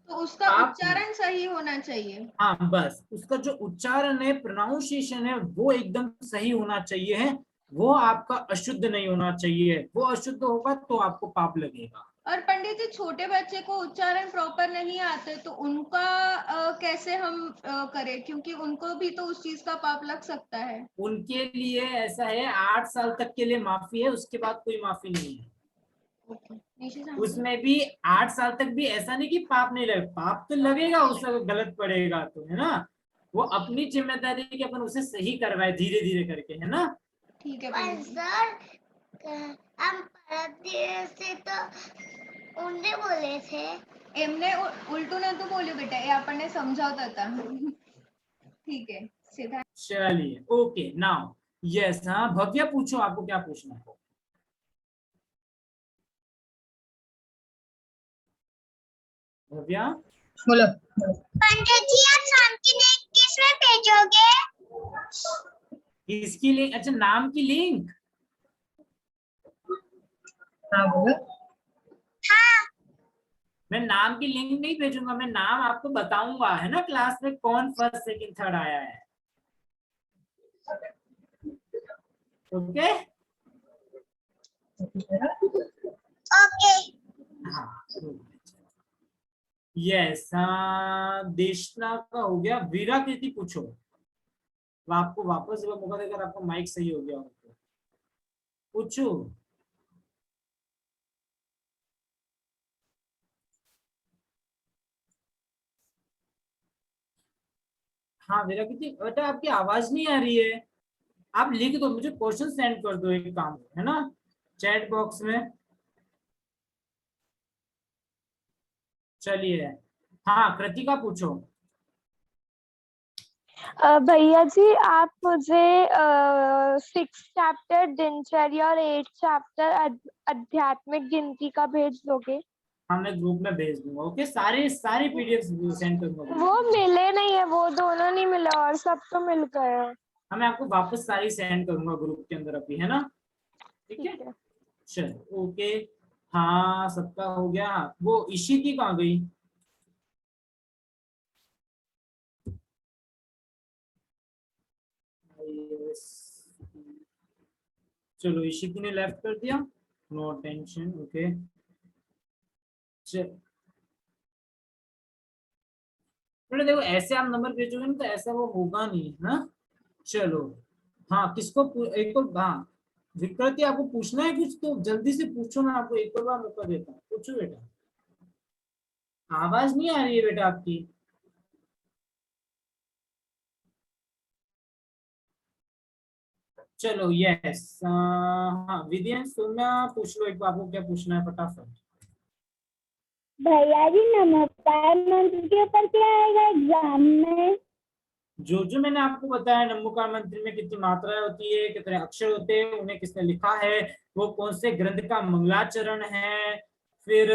तो उसका आप उच्चारण सही होना चाहिए। हाँ, बस उसका जो उच्चारण है, प्रोनाउंसिएशन है, वो एकदम सही होना चाहिए है, वो आपका अशुद्ध नहीं होना चाहिए। वो अशुद्ध होगा तो आपको पाप लगेगा। और पंडित जी छोटे बच्चे को उच्चारण प्रॉपर नहीं आते तो उनका कैसे हम करें? क्योंकि उनको भी तो उस चीज का पाप लग सकता है। उनके लिए ऐसा है, 8 साल तक के लिए माफी है, उसके बाद कोई माफी नहीं है। उसमें भी 8 साल तक भी ऐसा नहीं कि पाप नहीं लगे, पाप तो लगेगा उससे गलत पड़ेगा तो, है ना। वो अपनी जिम्मेदारी कि अपन उसे सही करवाए धीरे धीरे करके, है ना। ठीक है पर पंडित जी। सर हम परत से तो उन्हें बोले थे। एमने उल्टू न तो बोले बेटा, ये अपन ने समझाता था ठीक है सीधा। चलिए ओके नाउ यस। हाँ भव्या पूछो, आपको क्या पूछना है? भव्या बोलो। पंडित जी आप नाम की लिंक किसमें भेजोगे? किसकी लिंक? अच्छा नाम की लिंक। हाँ बोलो। हाँ मैं नाम की लिंक नहीं भेजूंगा, मैं नाम आपको बताऊंगा, है ना, क्लास में कौन फर्स्ट सेकंड थर्ड आया है। Okay okay. हाँ यस। हाँ देशना का हो गया। वीराकृति पूछो, आपको वापस मौका देकर आपका माइक सही हो गया हो तो पूछो। हाँ वीराकृति बेटा आपकी आवाज नहीं आ रही है, आप लिख दो मुझे, क्वेश्चन सेंड कर दो एक काम, है ना, चैट बॉक्स में। चलिए हाँ कृतिका पूछो। भैया जी आप मुझे 6 चैप्टर दिनचर्या और 8 चैप्टर आध्यात्मिक गिनती का भेज दोगे? हाँ मैं ग्रुप में भेज दूंगा। ओके सारे सारी पीडीएफ सेंड करूंगा। वो मिले नहीं है, वो दोनों नहीं मिले और सब तो मिल गए। हाँ मैं आपको वापस सारी सेंड करूंगा ग्रुप के अंदर अभी, है ना। ठीक है चलो ओके। हाँ सबका हो गया। वो ईशी की कहाँ गई? चलो ईशिकी ने लेफ्ट कर दिया, नो टेंशन। ओके चल बेटा देखो ऐसे आप नंबर भेजोगे ना तो ऐसा वो होगा नहीं ना। चलो हाँ किसको एक और हाँ विकृति आपको पूछना है कुछ तो जल्दी से पूछो, मैं आपको एक और बार मौका देता हूँ, पूछो बेटा। आवाज नहीं आ रही है बेटा आपकी। चलो यस हाँ विद्यांश सोम्या पूछ लो एक बार, आपको क्या पूछना है फटाफट। भैया जी नमस्कार मंत्र के ऊपर क्या आएगा एग्जाम में? जो मैंने आपको बताया नमोकार मंत्र में कितनी मात्राएं होती है, कितने अक्षर होते हैं, उन्हें किसने लिखा है, वो कौन से ग्रंथ का मंगलाचरण है, फिर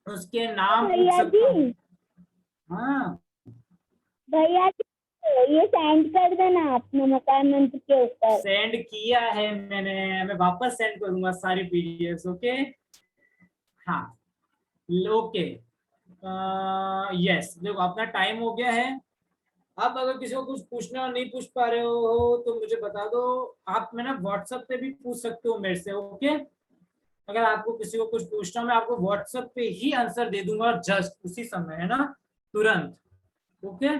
उसके नाम पूछ भैया सकता हूँ। जी हाँ भैया जी ये सेंड कर देना आप नमस्कार मंत्र के ऊपर। सेंड किया है मैंने, मैं वापस सेंड करूंगा सारी पीडीएफ। ओके हाँ ओके यस देखो अपना टाइम हो गया है। अब अगर किसी को कुछ पूछना और नहीं पूछ पा रहे हो तो मुझे बता दो, आप मैं ना व्हाट्सएप पे भी पूछ सकते हो मेरे से। ओके अगर आपको किसी को कुछ पूछना मैं आपको व्हाट्सएप पे ही आंसर दे दूंगा जस्ट उसी समय, है ना, तुरंत। ओके